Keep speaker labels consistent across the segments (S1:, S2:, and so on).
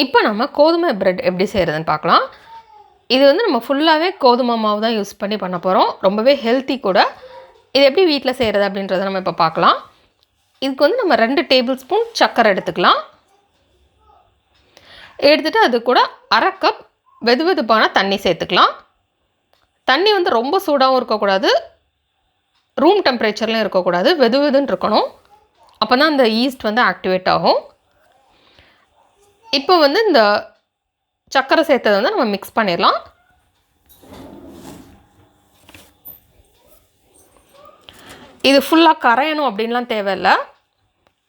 S1: இப்போ நம்ம கோதுமை பிரெட் எப்படி செய்கிறதுன்னு பார்க்கலாம். இது வந்து நம்ம ஃபுல்லாகவே கோதுமை மாவு தான் யூஸ் பண்ணி பண்ண போகிறோம். ரொம்பவே ஹெல்த்தி கூட. இது எப்படி வீட்டில் செய்கிறது அப்படின்றத நம்ம இப்போ பார்க்கலாம். இதுக்கு வந்து நம்ம 2 டேபிள் ஸ்பூன் சர்க்கரை எடுத்துக்கலாம். எடுத்துகிட்டு அது கூட 1/2 கப் வெதுவெதுப்பான தண்ணி சேர்த்துக்கலாம். தண்ணி வந்து ரொம்ப சூடாகவும் இருக்கக்கூடாது, ரூம் டெம்பரேச்சர்லையும் இருக்கக்கூடாது, வெதுவெதுன்னு இருக்கணும். அப்போ தான் அந்த ஈஸ்ட் வந்து ஆக்டிவேட் ஆகும். இப்போ வந்து இந்த சர்க்கரை சேர்த்ததை வந்து நம்ம மிக்ஸ் பண்ணிடலாம். இது ஃபுல்லாக கரையணும் அப்படின்லாம் தேவையில்லை.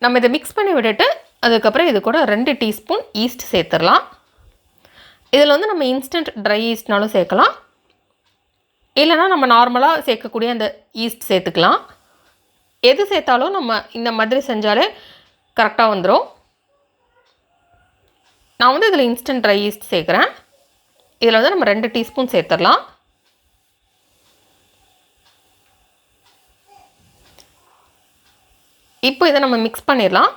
S1: நம்ம இதை மிக்ஸ் பண்ணி விட்டுட்டு அதுக்கப்புறம் இது கூட 2 டீஸ்பூன் ஈஸ்ட் சேர்த்துடலாம். இதில் வந்து நம்ம இன்ஸ்டன்ட் ட்ரை ஈஸ்ட்னாலும் சேர்க்கலாம், இல்லைனா நம்ம நார்மலாக சேர்க்கக்கூடிய அந்த ஈஸ்ட் சேர்த்துக்கலாம். எது சேர்த்தாலும் நம்ம இந்த மாதிரி செஞ்சாலே கரெக்டாக வந்துடும். நான் வந்து இதில் இன்ஸ்டன்ட் ட்ரை ஈஸ்ட் சேர்க்குறேன். இதில் வந்து நம்ம 2 டீஸ்பூன் சேர்த்துடலாம். இப்போ இதை நம்ம மிக்ஸ் பண்ணிடலாம்.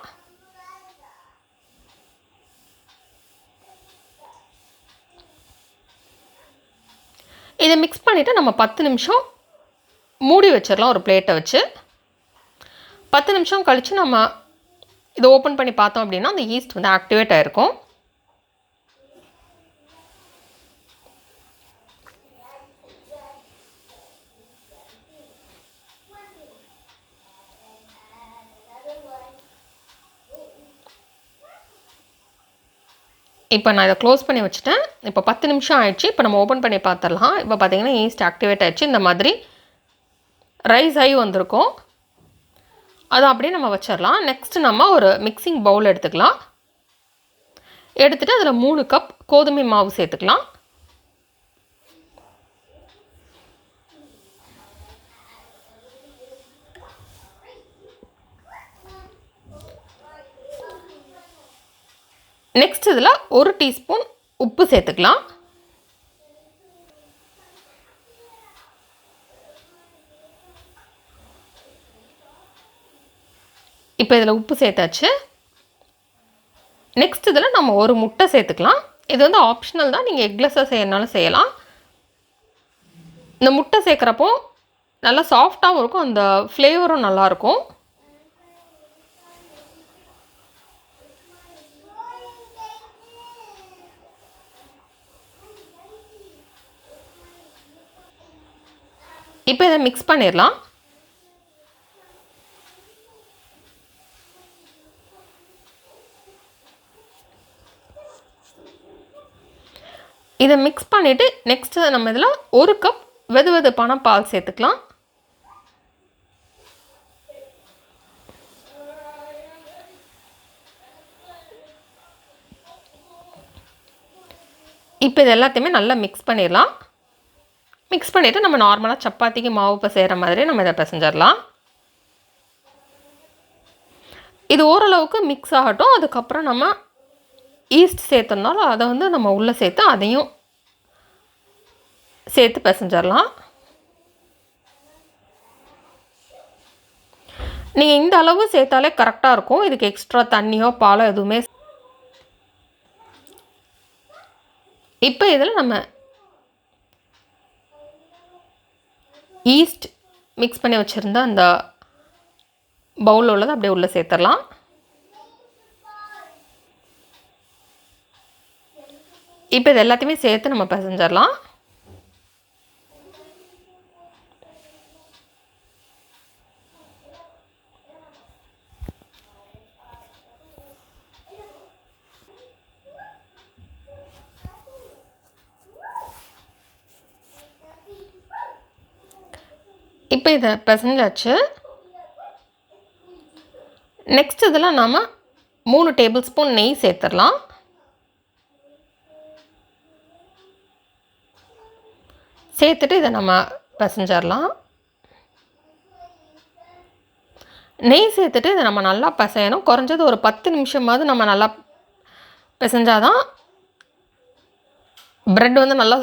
S1: இதை மிக்ஸ் பண்ணிவிட்டு நம்ம 10 நிமிஷம் மூடி வச்சிடலாம் ஒரு பிளேட்டை வச்சு. 10 நிமிஷம் கழித்து நம்ம இதை ஓப்பன் பண்ணி பார்த்தோம் அப்படின்னா அந்த ஈஸ்ட் வந்து ஆக்டிவேட் ஆகிருக்கும். இப்போ நான் இதை க்ளோஸ் பண்ணி வச்சுட்டேன். இப்போ 10 நிமிஷம் ஆயிடுச்சு. இப்போ நம்ம ஓப்பன் பண்ணி பார்த்துடலாம். இப்போ பார்த்திங்கன்னா ஈஸ்ட் ஆக்டிவேட் ஆகிடுச்சு. இந்த மாதிரி ரைஸ் ஆகி வந்திருக்கும். அதை அப்படியே நம்ம வச்சிடலாம். நெக்ஸ்ட்டு நம்ம ஒரு மிக்சிங் பவுல் எடுத்துக்கலாம். எடுத்துகிட்டு அதில் 3 கப் கோதுமை மாவு சேர்த்துக்கலாம். நெக்ஸ்ட் இதில் 1 டீஸ்பூன் உப்பு சேர்த்துக்கலாம். இப்போ இதில் உப்பு சேர்த்தாச்சு. நெக்ஸ்ட் இதில் நம்ம ஒரு முட்டை சேர்த்துக்கலாம். இது வந்து ஆப்ஷனல் தான், நீங்கள் எக்லெஸ்ஸாக செய்யறனாலும் செய்யலாம். இந்த முட்டை சேர்க்குறப்போ நல்லா சாஃப்டாகவும் இருக்கும், அந்த ஃப்ளேவரும் நல்லாயிருக்கும். இப்போ இதை மிக்ஸ் பண்ணிடலாம். இதை மிக்ஸ் பண்ணிவிட்டு நெக்ஸ்ட்டு நம்ம இதில் 1 கப் வெதுவெதுப்பான பால் சேர்த்துக்கலாம். இப்போ இது எல்லாத்தையுமே நல்லா மிக்ஸ் பண்ணிடலாம். மிக்ஸ் பண்ணிவிட்டு நம்ம நார்மலாக சப்பாத்திக்கு மாவு பிசைகிற மாதிரி நம்ம இதை பிசைஞ்சிடலாம். இது ஓரளவுக்கு மிக்ஸ் ஆகட்டும். அதுக்கப்புறம் நம்ம ஈஸ்ட் சேர்த்தோம்னாலும் அதை வந்து நம்ம உள்ளே சேர்த்து அதையும் சேர்த்து பிசைஞ்சிடலாம். நீங்கள் இந்த அளவு சேர்த்தாலே கரெக்டாக இருக்கும். இதுக்கு எக்ஸ்ட்ரா தண்ணியோ பாலோ எதுவுமே. இப்போ இதில் நம்ம ஈஸ்ட் மிக்ஸ் பண்ணி வச்சுருந்த அந்த பவுலில் உள்ளதை அப்படியே உள்ளே சேர்த்துடலாம். இப்போ இது எல்லாத்தையுமே சேர்த்து நம்ம பிசைஞ்சிடலாம். இப்போ இதை பிசைஞ்சாச்சு. நெக்ஸ்ட் இதில் நாம் 3 டேபிள் ஸ்பூன் நெய் சேர்த்துடலாம். சேர்த்துட்டு இதை நம்ம பிசைஞ்சிடலாம். நெய் சேர்த்துட்டு இதை நம்ம நல்லா பிசையணும். குறைஞ்சது ஒரு 10 நிமிஷமாவது நம்ம நல்லா பிசைஞ்சாதான் ப்ரெட் வந்து நல்லா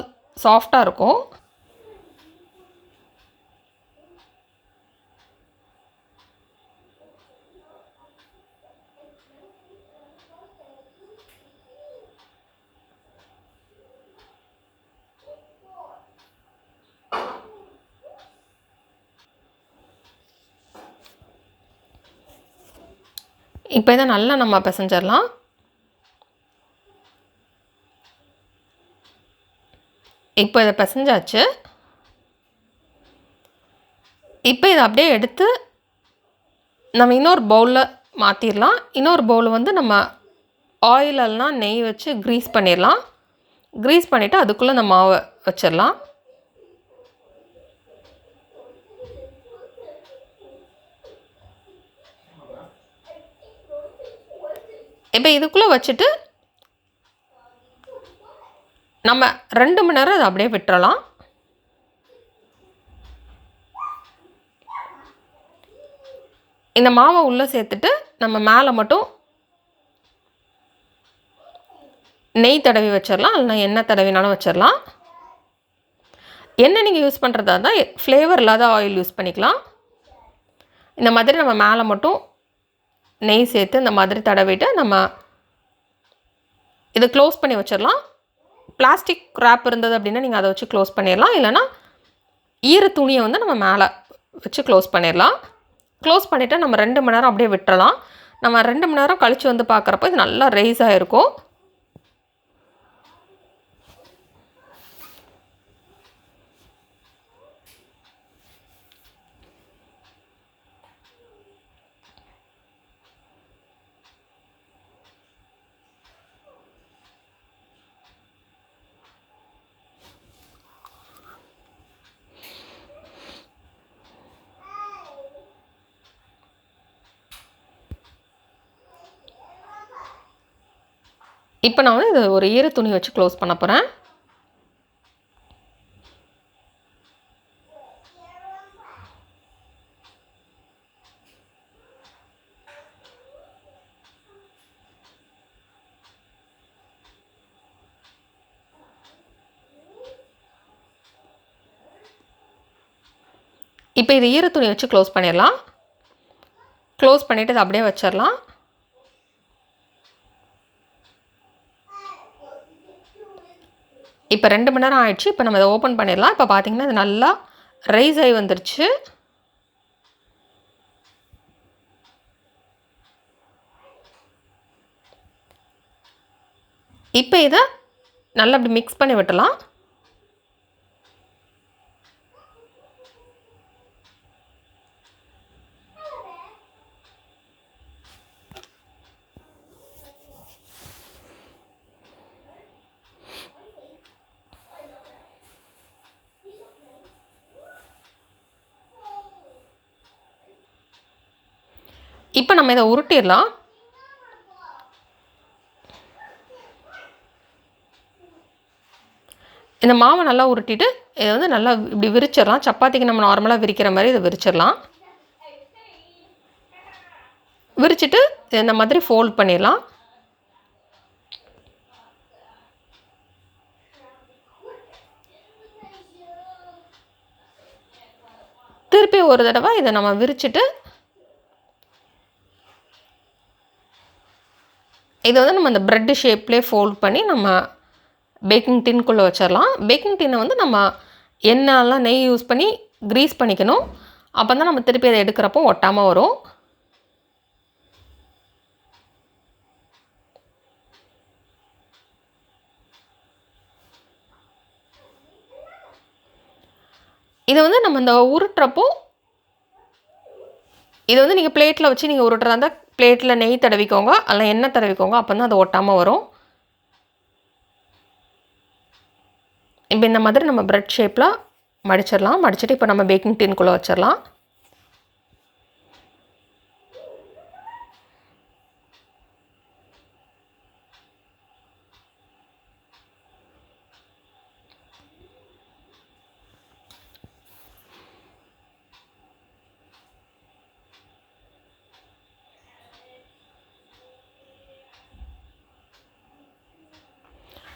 S1: சாஃப்டாக இருக்கும். இப்போ இதை நல்லா நம்ம பிசைஞ்சிடலாம். இப்போ இதை பிசைஞ்சாச்சு. இப்போ இதை அப்படியே எடுத்து நம்ம இன்னொரு பவுலில் மாற்றிடலாம். இன்னொரு பவுல் வந்து நம்ம ஆயிலெல்லாம் நெய் வச்சு க்ரீஸ் பண்ணிடலாம். க்ரீஸ் பண்ணிவிட்டு அதுக்குள்ளே இந்த மாவை வச்சிடலாம். இப்போ இதுக்குள்ளே வச்சுட்டு நம்ம 2 மணி நேரம் அதை அப்படியே விட்டுறலாம். இந்த மாவை உள்ளே சேர்த்துட்டு நம்ம மேலே மட்டும் நெய் தடவி வச்சிடலாம். இல்லைனா எண்ணெய் தடவினாலும் வச்சிடலாம். எண்ணெய் நீங்கள் யூஸ் பண்ணுறதா இருந்தால் ஃப்ளேவர் இல்லாத ஆயில் யூஸ் பண்ணிக்கலாம். இந்த மாதிரி நம்ம மேலே மட்டும் நெய் சேர்த்து இந்த மாதிரி தடவிட்டு நம்ம இதை க்ளோஸ் பண்ணி வச்சிடலாம். பிளாஸ்டிக் ரேப் இருந்தது அப்படின்னா நீங்கள் அதை வச்சு க்ளோஸ் பண்ணிடலாம். இல்லைனா ஈர துணியை வந்து நம்ம மேலே வச்சு க்ளோஸ் பண்ணிடலாம். க்ளோஸ் பண்ணிவிட்டு நம்ம 2 மணி நேரம் அப்படியே விட்டுறலாம். நம்ம 2 மணி நேரம் கழித்து வந்து பார்க்குறப்போ இது நல்லா ரைஸ் ஆகிருக்கும். இப்போ நான் வந்து இது ஒரு ஈர துணி வச்சு க்ளோஸ் பண்ண போகிறேன். இப்போ இது ஈர துணி வச்சு க்ளோஸ் பண்ணிடலாம். க்ளோஸ் பண்ணிவிட்டு இதை அப்படியே வச்சிடலாம். இப்போ 2 மணி நேரம் ஆயிடுச்சு. இப்போ நம்ம இதை ஓப்பன் பண்ணிடலாம். இப்போ பார்த்திங்கன்னா இது நல்லா ரைஸ் ஆகி வந்துருச்சு. இப்போ இதை நல்லா அப்படி மிக்ஸ் பண்ணி விட்டலாம். இப்போ நம்ம இதை உருட்டிடலாம். இந்த மாவை நல்லா உருட்டிட்டு இதை வந்து நல்லா இப்படி விரிச்சிடலாம். சப்பாத்திக்கு நம்ம நார்மலாக விரிக்கிற மாதிரி இதை விரிச்சிடலாம். விரிச்சிட்டு இந்த மாதிரி ஃபோல்ட் பண்ணிடலாம். திருப்பி ஒரு தடவை இதை நம்ம விரிச்சிட்டு இதை வந்து நம்ம இந்த ப்ரெட்டு ஷேப்லேயே ஃபோல்ட் பண்ணி நம்ம பேக்கிங் டின்குள்ளே வச்சிடலாம். பேக்கிங் டின்னை வந்து நம்ம எண்ணெய்லாம் நெய் யூஸ் பண்ணி க்ரீஸ் பண்ணிக்கணும். அப்போ தான் நம்ம திருப்பி அதை எடுக்கிறப்போ ஒட்டாமல் வரும். இதை வந்து நம்ம இந்த உருட்டுறப்போ இதை வந்து நீங்கள் பிளேட்டில் வச்சு நீங்கள் உருட்டுறதா இருந்தால் பிளேட்டில் நெய் தடவிக்கோங்க, அல்ல எண்ணெய் தடவிக்கோங்க. அப்போ தான் அது ஒட்டாமல் வரும். இப்போ இந்த மாதிரி நம்ம ப்ரெட் ஷேப்பில் மடிச்சிடலாம். மடிச்சுட்டு இப்போ நம்ம பேக்கிங் டின்குள்ளே வச்சிடலாம்.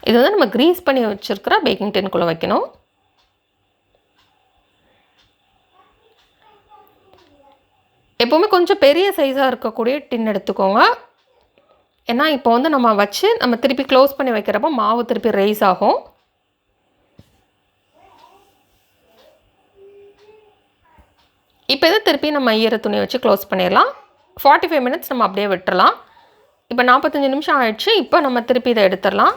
S1: இது வந்து நம்ம க்ரீஸ் பண்ணி வச்சுருக்கிற பேக்கிங் டின்குள்ளே வைக்கணும். எப்போவுமே கொஞ்சம் பெரிய சைஸாக இருக்கக்கூடிய டின் எடுத்துக்கோங்க. ஏன்னா இப்போ வந்து நம்ம வச்சு நம்ம திருப்பி க்ளோஸ் பண்ணி வைக்கிறப்போ மாவு திருப்பி ரைஸ் ஆகும். இப்போ இதை திருப்பி நம்ம ஈர துணி வச்சு க்ளோஸ் பண்ணிடலாம். 45 மினிட்ஸ் நம்ம அப்படியே விட்டுறலாம். இப்போ 45 நிமிஷம் ஆயிடுச்சு. இப்போ நம்ம திருப்பி இதை எடுத்துடலாம்.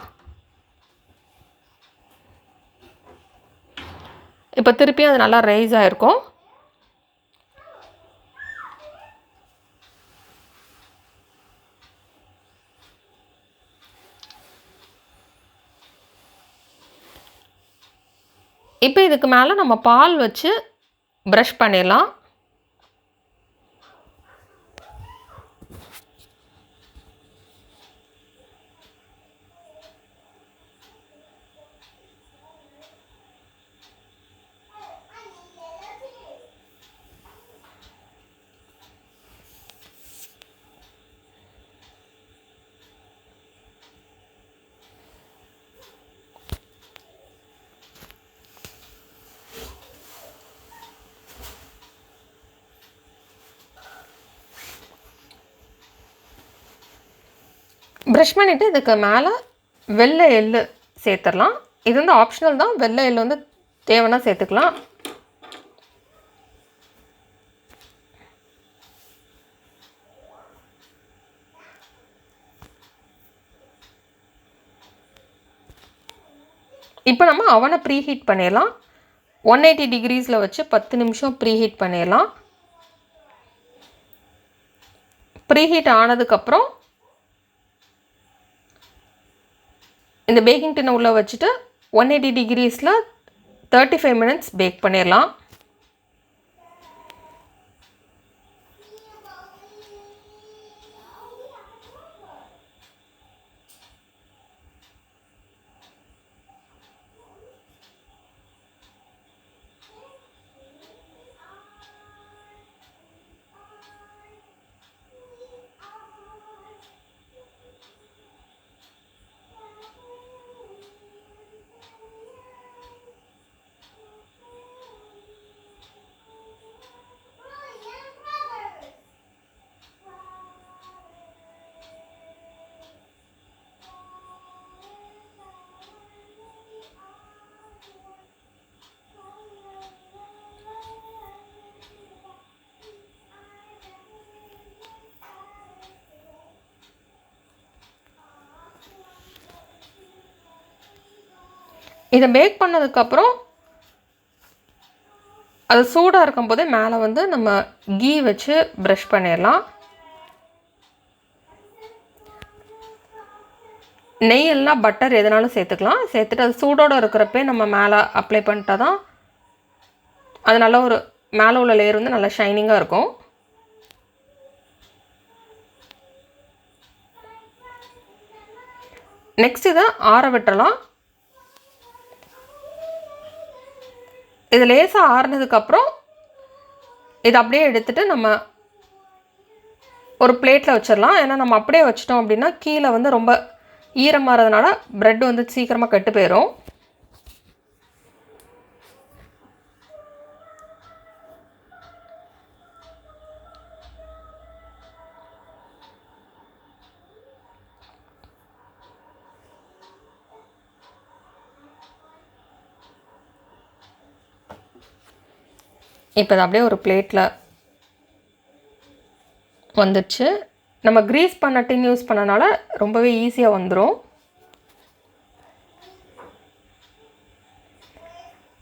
S1: இப்போ திருப்பியும் அது நல்லா ரைஸ் ஆகிருக்கும். இப்போ இதுக்கு மேலே நம்ம பால் வச்சு ப்ரஷ் பண்ணிடலாம். ப்ரஷ் பண்ணிவிட்டு இதுக்கு மேலே வெள்ளை எள்ளு சேர்த்துடலாம். இது வந்து ஆப்ஷனல் தான். வெள்ளை எள்ளு வந்து தேவைன்னா சேர்த்துக்கலாம். இப்போ நம்ம அவனை ப்ரீஹீட் பண்ணிடலாம். 180 டிகிரிஸில் வச்சு 10 நிமிஷம் ப்ரீஹீட் பண்ணிடலாம். ப்ரீஹீட் ஆனதுக்கப்புறம் இந்த பேக்கிங் டின்னை உள்ளே வச்சுட்டு 180 டிகிரிஸில் 35 மினிட்ஸ் பேக் பண்ணிடலாம். இதை பேக் பண்ணதுக்கப்புறம் அது சூடாக இருக்கும்போதே மேலே வந்து நம்ம கீ வச்சு ப்ரஷ் பண்ணிடலாம். நெய் எல்லாம் பட்டர் எதுனாலும் சேர்த்துக்கலாம். சேர்த்துட்டு அது சூடோடு இருக்கிறப்பே நம்ம மேலே அப்ளை பண்ணிட்டா தான் அது நல்லா ஒரு மேலே உள்ள லேயர் வந்து நல்லா ஷைனிங்காக இருக்கும். நெக்ஸ்ட் இதை ஆற விட்டுறலாம். இது லேசாக ஆறுனதுக்கப்புறம் இதை அப்படியே எடுத்துகிட்டு நம்ம ஒரு பிளேட்டில் வச்சிடலாம். ஏன்னா நம்ம அப்படியே வச்சிட்டோம் அப்படின்னா கீழே வந்து ரொம்ப ஈரமாகிறதுனால ப்ரெட் வந்து சீக்கிரமாக கெட்டு போயிடும். இப்போ இது அப்படியே ஒரு பிளேட்டில் வந்துடுச்சு. நம்ம க்ரீஸ் பண்ண டின் யூஸ் பண்ணனால ரொம்பவே ஈஸியாக வந்துடும்.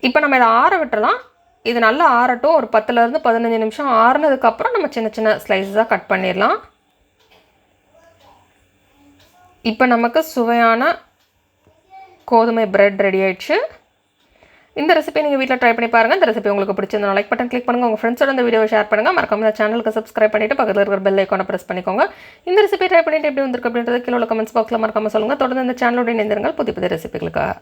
S1: இப்போ நம்ம இதை ஆற விட்டுறலாம். இது நல்லா ஆறட்டும். ஒரு 10லேருந்து 15 நிமிஷம் ஆறுனதுக்கப்புறம் நம்ம சின்ன சின்ன ஸ்லைஸாக கட் பண்ணிடலாம். இப்போ நமக்கு சுவையான கோதுமை பிரெட் ரெடி ஆயிடுச்சு. இந்த ரெசிபி நீங்கள் வீட்டில் ட்ரை பண்ணி பாருங்கள். இந்த ரெசிபி உங்களுக்கு பிடிச்சிருந்தா லைக் பட்டன் கிளிக் பண்ணுங்கள். உங்கள் ஃப்ரெண்ட்ஸோட இந்த வீடியோ ஷேர் பண்ணுங்கள். மறக்காம இந்த சேனலுக்கு சப்ஸ்கிரைப் பண்ணிவிட்டு பக்கத்தில் இருக்கிற பெல் ஐக்கானை ப்ரெஸ் பண்ணிக்கோங்க. இந்த ரெசிபி ட்ரை பண்ணிட்டு எப்படி வந்திருக்கு அப்படின்றது கீழே உள்ள கமெண்ட்ஸ் பாக்ஸில் மறக்காம சொல்லுங்கள். தொடர்ந்து இந்த சேனலோட இணைந்திருங்கள் புதிய புதிய ரெசிபிகளுக்காக.